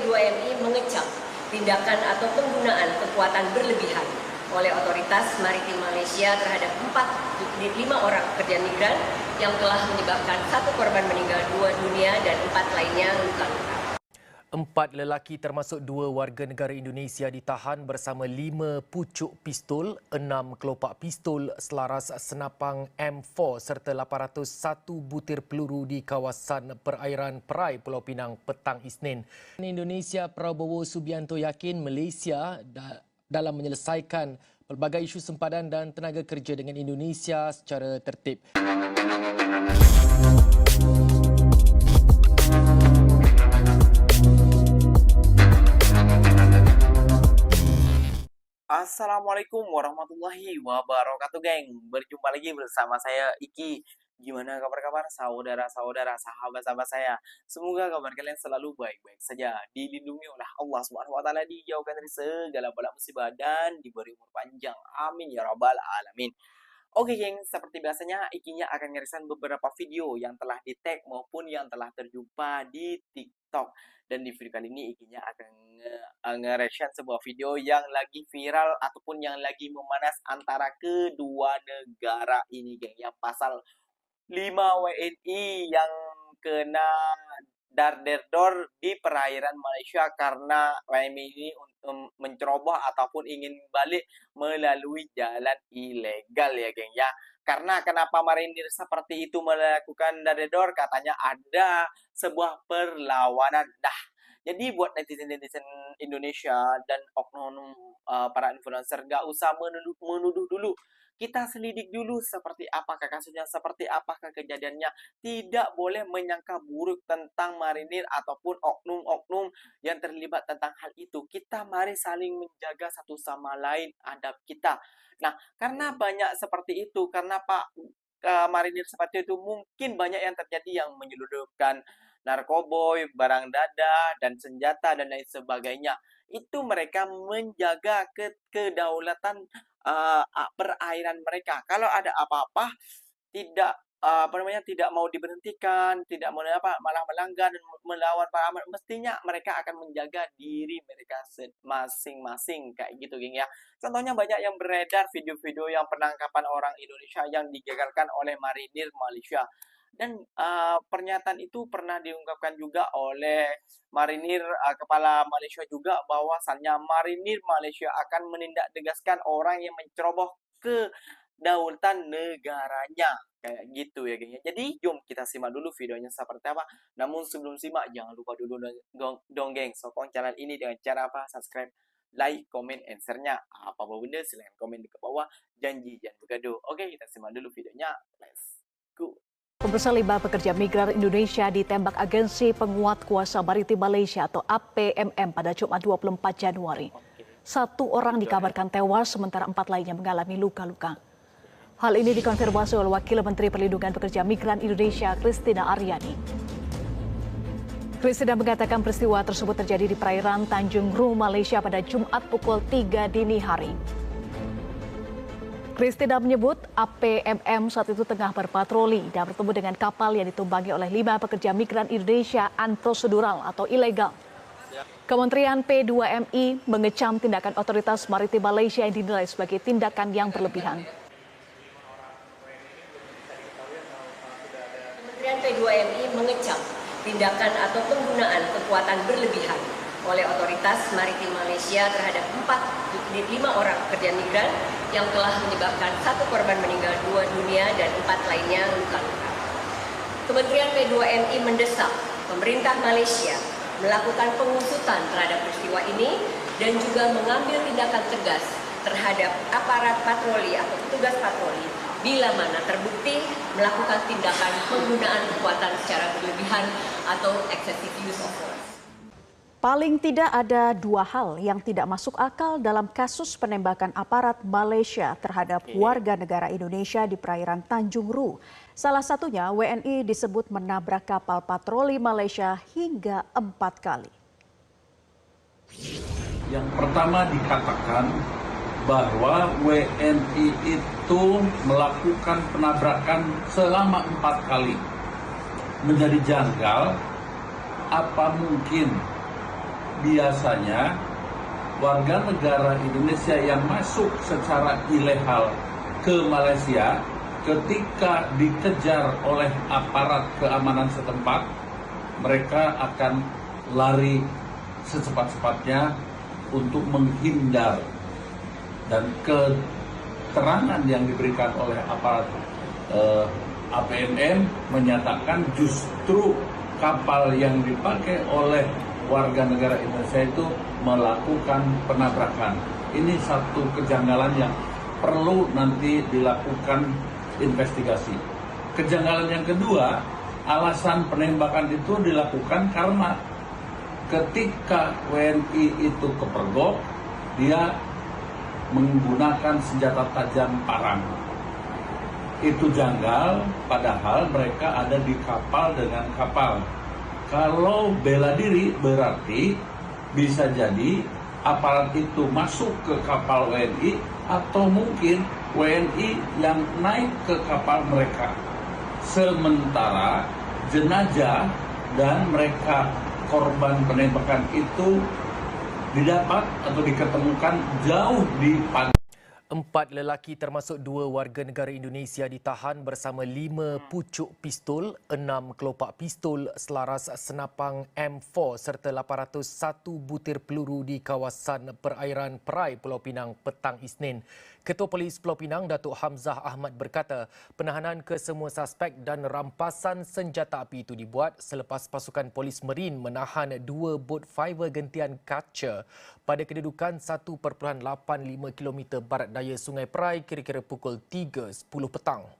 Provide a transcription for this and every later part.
P2MI mengecam tindakan atau penggunaan kekuatan berlebihan oleh otoritas maritim Malaysia terhadap 5 orang pekerja migran yang telah menyebabkan 1 korban meninggal dunia dan 4 lainnya luka-luka. 4 lelaki termasuk 2 warga negara Indonesia ditahan bersama 5 pucuk pistol, 6 kelopak pistol selaras senapang M4 serta 801 butir peluru di kawasan perairan Perai, Pulau Pinang petang Isnin. Indonesia Prabowo Subianto yakin Malaysia dalam menyelesaikan pelbagai isu sempadan dan tenaga kerja dengan Indonesia secara tertib. Assalamualaikum warahmatullahi wabarakatuh, geng. Berjumpa lagi bersama saya Iki. Gimana kabar-kabar saudara-saudara, sahabat-sahabat saya? Semoga kabar kalian selalu baik-baik saja, dilindungi oleh Allah Subhanahu wa taala, dijauhkan dari segala bala musibah dan diberi umur panjang. Amin ya rabbal alamin. Oke, geng, seperti biasanya Ikinya akan ngerisan beberapa video yang telah di-tag maupun yang telah terjumpa di TikTok. Dan di video kali ini Ikinya akan nge-reaction sebuah video yang lagi viral ataupun yang lagi memanas antara kedua negara ini, geng. Yang pasal 5 WNI yang kena dar-der-dor di perairan Malaysia karena WNI ini untuk menceroboh ataupun ingin balik melalui jalan ilegal, ya geng ya. Karena kenapa marinir seperti itu melakukan dar-der-dor? Katanya ada sebuah perlawanan. Jadi buat netizen-netizen Indonesia dan oknum para influencer, gak usah menuduh dulu. Kita selidik dulu seperti apakah kasusnya, seperti apakah kejadiannya. Tidak boleh menyangka buruk tentang marinir ataupun oknum-oknum yang terlibat tentang hal itu. Kita mari saling menjaga satu sama lain adab kita. Nah, karena banyak seperti itu, karena marinir seperti itu, mungkin banyak yang terjadi yang menyelundupkan narkoboy, barang dadah, dan senjata, dan lain sebagainya. Itu mereka menjaga kedaulatan perairan mereka. Kalau ada apa-apa, tidak tidak mau diberhentikan, tidak mau malah melanggar dan melawan para amat, mestinya mereka akan menjaga diri mereka masing-masing, kayak gitu, geng ya. Contohnya banyak yang beredar video-video yang penangkapan orang Indonesia yang digagalkan oleh marinir Malaysia. Dan pernyataan itu pernah diungkapkan juga oleh marinir kepala Malaysia juga, bahwasannya marinir Malaysia akan menindak tegaskan orang yang menceroboh kedaulatan negaranya, kayak gitu ya geng. Jadi jom kita simak dulu videonya seperti apa. Namun sebelum simak, jangan lupa dulu dong geng, sokong channel ini dengan cara apa? Subscribe, like, comment, and share-nya. Apa benda silahkan komen di bawah. Janji jangan bergaduh. Oke, kita simak dulu videonya. Let's go. Pemirsa, 5 pekerja migran Indonesia ditembak Agensi Penguat Kuasa Maritim Malaysia atau APMM pada Jumat 24 Januari. 1 orang dikabarkan tewas, sementara 4 lainnya mengalami luka-luka. Hal ini dikonfirmasi oleh Wakil Menteri Perlindungan Pekerja Migran Indonesia, Christina Aryani. Christina mengatakan peristiwa tersebut terjadi di perairan Tanjung Ru, Malaysia pada Jumat pukul 3 dini hari. Christina menyebut APMM saat itu tengah berpatroli dan bertemu dengan kapal yang ditumpangi oleh 5 pekerja migran Indonesia unprosedural atau ilegal. Kementerian P2MI mengecam tindakan otoritas maritim Malaysia yang dinilai sebagai tindakan yang berlebihan. Kementerian P2MI mengecam tindakan atau penggunaan kekuatan berlebihan oleh otoritas maritim Malaysia terhadap 5 orang pekerja migran yang telah menyebabkan 1 korban meninggal dunia dan 4 lainnya luka-luka. Kementerian P2MI mendesak pemerintah Malaysia melakukan pengusutan terhadap peristiwa ini dan juga mengambil tindakan tegas terhadap aparat patroli atau petugas patroli bila mana terbukti melakukan tindakan penggunaan kekuatan secara berlebihan atau excessive use of force. Paling tidak ada 2 hal yang tidak masuk akal dalam kasus penembakan aparat Malaysia terhadap warga negara Indonesia di perairan Tanjung Ru. Salah satunya WNI disebut menabrak kapal patroli Malaysia hingga 4 kali. Yang pertama dikatakan bahwa WNI itu melakukan penabrakan selama 4 kali. Menjadi janggal, apa mungkin biasanya warga negara Indonesia yang masuk secara ilegal ke Malaysia ketika dikejar oleh aparat keamanan setempat, mereka akan lari secepat-cepatnya untuk menghindar. Dan keterangan yang diberikan oleh aparat APMM menyatakan justru kapal yang dipakai oleh warga negara Indonesia itu melakukan penabrakan. Ini satu kejanggalan yang perlu nanti dilakukan investigasi. Kejanggalan yang kedua, alasan penembakan itu dilakukan karena ketika WNI itu kepergok, dia menggunakan senjata tajam parang. Itu janggal, padahal mereka ada di kapal dengan kapal. Kalau bela diri berarti bisa jadi aparat itu masuk ke kapal WNI atau mungkin WNI yang naik ke kapal mereka. Sementara jenazah dan mereka korban penembakan itu didapat atau diketemukan jauh di pantai. 4 lelaki termasuk 2 warga negara Indonesia ditahan bersama 5 pucuk pistol, 6 kelopak pistol selaras senapang M4 serta 801 butir peluru di kawasan perairan Perai, Pulau Pinang petang Isnin. Ketua Polis Pulau Pinang, Datuk Hamzah Ahmad berkata, penahanan kesemua suspek dan rampasan senjata api itu dibuat selepas pasukan polis Marine menahan 2 bot fiber gentian kaca pada kedudukan 1.85 km barat daya Sungai Perai kira-kira pukul 3.10 petang.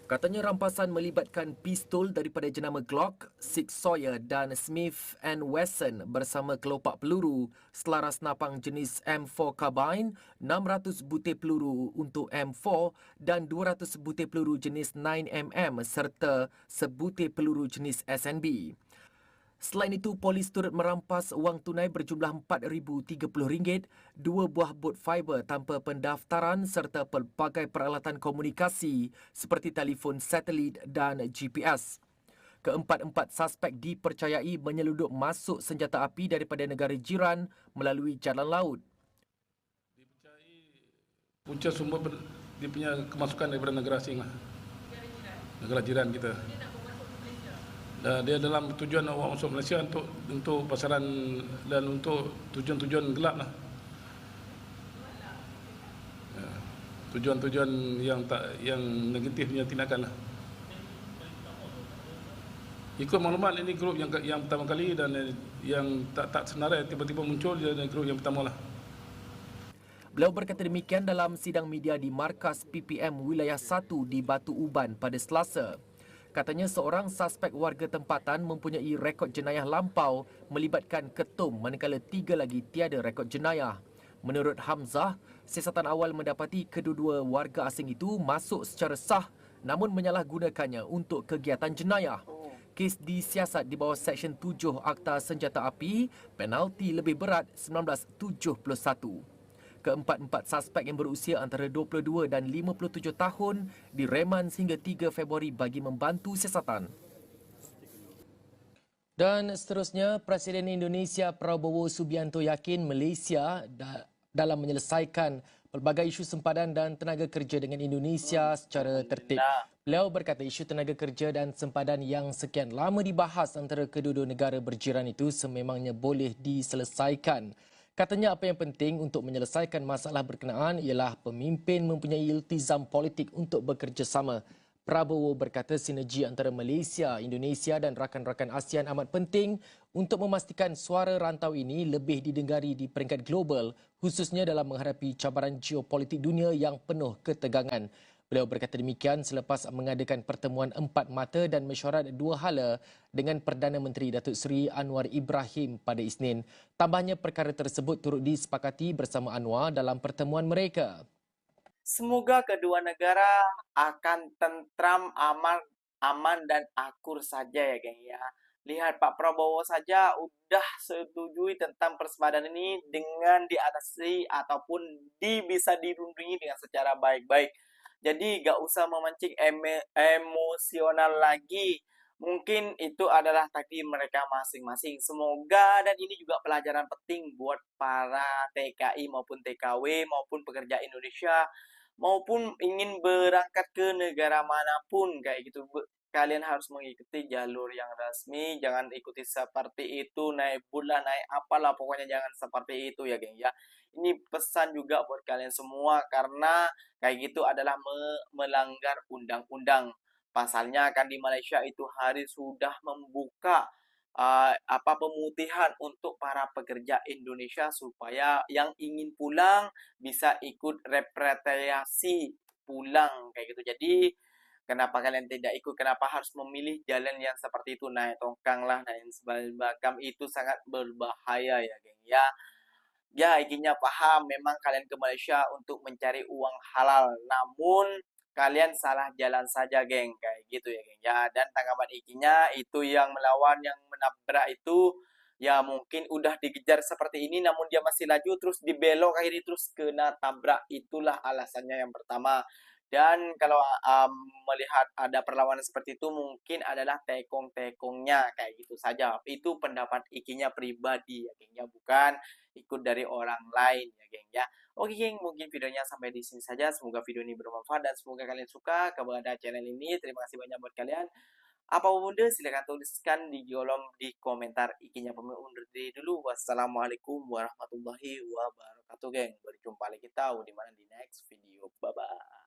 Katanya rampasan melibatkan pistol daripada jenama Glock, Sig Sauer dan Smith & Wesson bersama kelopak peluru selaras napang jenis M4 Carbine, 600 butir peluru untuk M4 dan 200 butir peluru jenis 9mm serta sebutir peluru jenis SNB. Selain itu, polis turut merampas wang tunai berjumlah RM4,030, 2 buah bot fiber tanpa pendaftaran serta pelbagai peralatan komunikasi seperti telefon satelit dan GPS. Keempat-empat suspek dipercayai menyeludup masuk senjata api daripada negara jiran melalui jalan laut. Punca sumber dia punya kemasukan daripada negara asing lah. Negara jiran kita. Dia dalam tujuan awak masuk Malaysia untuk pasaran dan untuk tujuan-tujuan gelap lah. Tujuan-tujuan yang negatif punya tindakan lah. Ikut maklumat ini grup yang pertama kali dan yang tak senarai tiba-tiba muncul dari grup yang pertama lah. Beliau berkata demikian dalam sidang media di Markas PPM Wilayah 1 di Batu Uban pada Selasa. Katanya seorang suspek warga tempatan mempunyai rekod jenayah lampau melibatkan ketum manakala 3 lagi tiada rekod jenayah. Menurut Hamzah, siasatan awal mendapati kedua-dua warga asing itu masuk secara sah namun menyalahgunakannya untuk kegiatan jenayah. Kes disiasat di bawah Seksyen 7 Akta Senjata Api, penalti lebih berat 1971. Keempat-empat suspek yang berusia antara 22 dan 57 tahun direman sehingga 3 Februari bagi membantu siasatan. Dan seterusnya, Presiden Indonesia Prabowo Subianto yakin Malaysia dalam menyelesaikan pelbagai isu sempadan dan tenaga kerja dengan Indonesia secara tertib. Beliau berkata isu tenaga kerja dan sempadan yang sekian lama dibahas antara kedua-dua negara berjiran itu sememangnya boleh diselesaikan. Katanya apa yang penting untuk menyelesaikan masalah berkenaan ialah pemimpin mempunyai iltizam politik untuk bekerjasama. Prabowo berkata sinergi antara Malaysia, Indonesia dan rakan-rakan ASEAN amat penting untuk memastikan suara rantau ini lebih didengari di peringkat global, khususnya dalam menghadapi cabaran geopolitik dunia yang penuh ketegangan. Beliau berkata demikian selepas mengadakan pertemuan 4 mata dan mesyuarat 2 hala dengan Perdana Menteri Datuk Seri Anwar Ibrahim pada Isnin. Tambahnya perkara tersebut turut disepakati bersama Anwar dalam pertemuan mereka. Semoga kedua negara akan tentram, aman dan akur saja ya geng ya. Lihat Pak Prabowo saja udah setujui tentang persepadan ini dengan diatasi ataupun bisa dirundingi dengan secara baik-baik. Jadi gak usah memancing emosional lagi. mungkin itu adalah takdir mereka masing-masing. Semoga dan ini juga pelajaran penting buat para TKI maupun TKW maupun pekerja Indonesia maupun ingin berangkat ke negara manapun kayak gitu. Kalian harus mengikuti jalur yang resmi, jangan ikuti seperti itu, naik bulan, naik apalah, pokoknya jangan seperti itu ya geng ya. Ini pesan juga buat kalian semua karena kayak gitu adalah melanggar undang-undang. Pasalnya kan di Malaysia itu hari sudah membuka pemutihan untuk para pekerja Indonesia supaya yang ingin pulang bisa ikut repatriasi pulang kayak gitu. Jadi kenapa kalian tidak ikut? Kenapa harus memilih jalan yang seperti itu? Naik tongkang lah, naik sebagam itu sangat berbahaya ya, geng. Ya, ya, ikinya paham. Memang kalian ke Malaysia untuk mencari uang halal. Namun kalian salah jalan saja, geng. Kayak gitu ya, geng. Ya, dan tanggapan ikinya itu yang melawan, yang menabrak itu ya mungkin udah dikejar seperti ini namun dia masih laju terus dibelok akhirnya terus kena tabrak, itulah alasannya yang pertama. Dan kalau melihat ada perlawanan seperti itu mungkin adalah tekong-tekongnya kayak gitu saja. Itu pendapat ikinya pribadi ya gengnya, bukan ikut dari orang lain ya geng ya. Oke geng, mungkin videonya sampai di sini saja. Semoga video ini bermanfaat dan semoga kalian suka kepada channel ini. Terima kasih banyak buat kalian. Apapun bunda silahkan tuliskan di kolom di komentar. Ikinya pamit undur diri dulu. Wassalamualaikum warahmatullahi wabarakatuh geng. Berjumpa lagi kita di mana di next video. Bye bye.